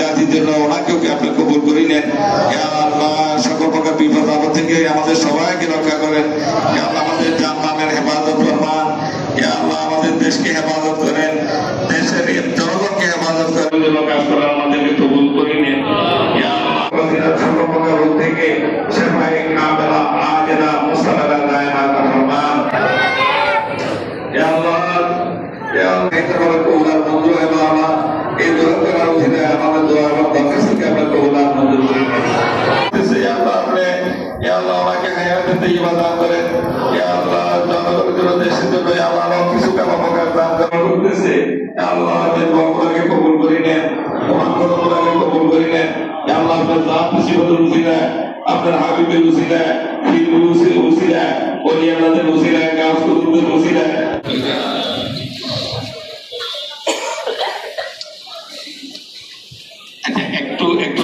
জাতির জন্য ওনাকেও আপনি কবুল করে নেন। ইয়া আল্লাহ সকল প্রকার বিপদ আপদ থেকে আমাদের সবাইকে রক্ষা করেন। ইয়া আল্লাহ আমাদের জানমালের হেফাজত ফরমান। ইয়া আল্লাহ আমাদের দেশকে হেফাজত করেন, দেশের জনগণকে হেফাজত করেন, জন্য কাজ করার আমাদেরকে কবুল করে নেন। ইয়া আল্লাহ সকল প্রকার রোগ থেকে সেফায়ে কামেলা আজেলা মুস্তাফা দায়মা ফরমান। ইয়া আল্লাহ ইয়া আল্লাহ কবুলার মঞ্জুর হয় আল্লাহ এই দোয়া করার উচিত আমাদের দোয়া এবং দরখাস্ত থেকে আমরা কবুলার মঞ্জুর করে নিই। ইয়া আল্লাহ আপনি ইয়া আল্লাহ আমাকে হায়াতের তৈয়বা দান করেন। ইয়া আল্লাহ জনগণের জন্য দেশের জন্য ইয়া আল্লাহ কিছু কামাকার দান করতেছে। ইয়া আল্লাহ আপনার দোয়াগুলোকে কবুল করে নেন, তোমার দোয়াগুলোকে কবুল করে নেন। ইয়া আল্লাহ আপনার জাত মুসিবতের উসিলা, আপনার হাবিবের উসিলা, পীর উসিলা, ওলি আল্লাহদের উসিলা, গাছ কুতুবদের উসিলা একটা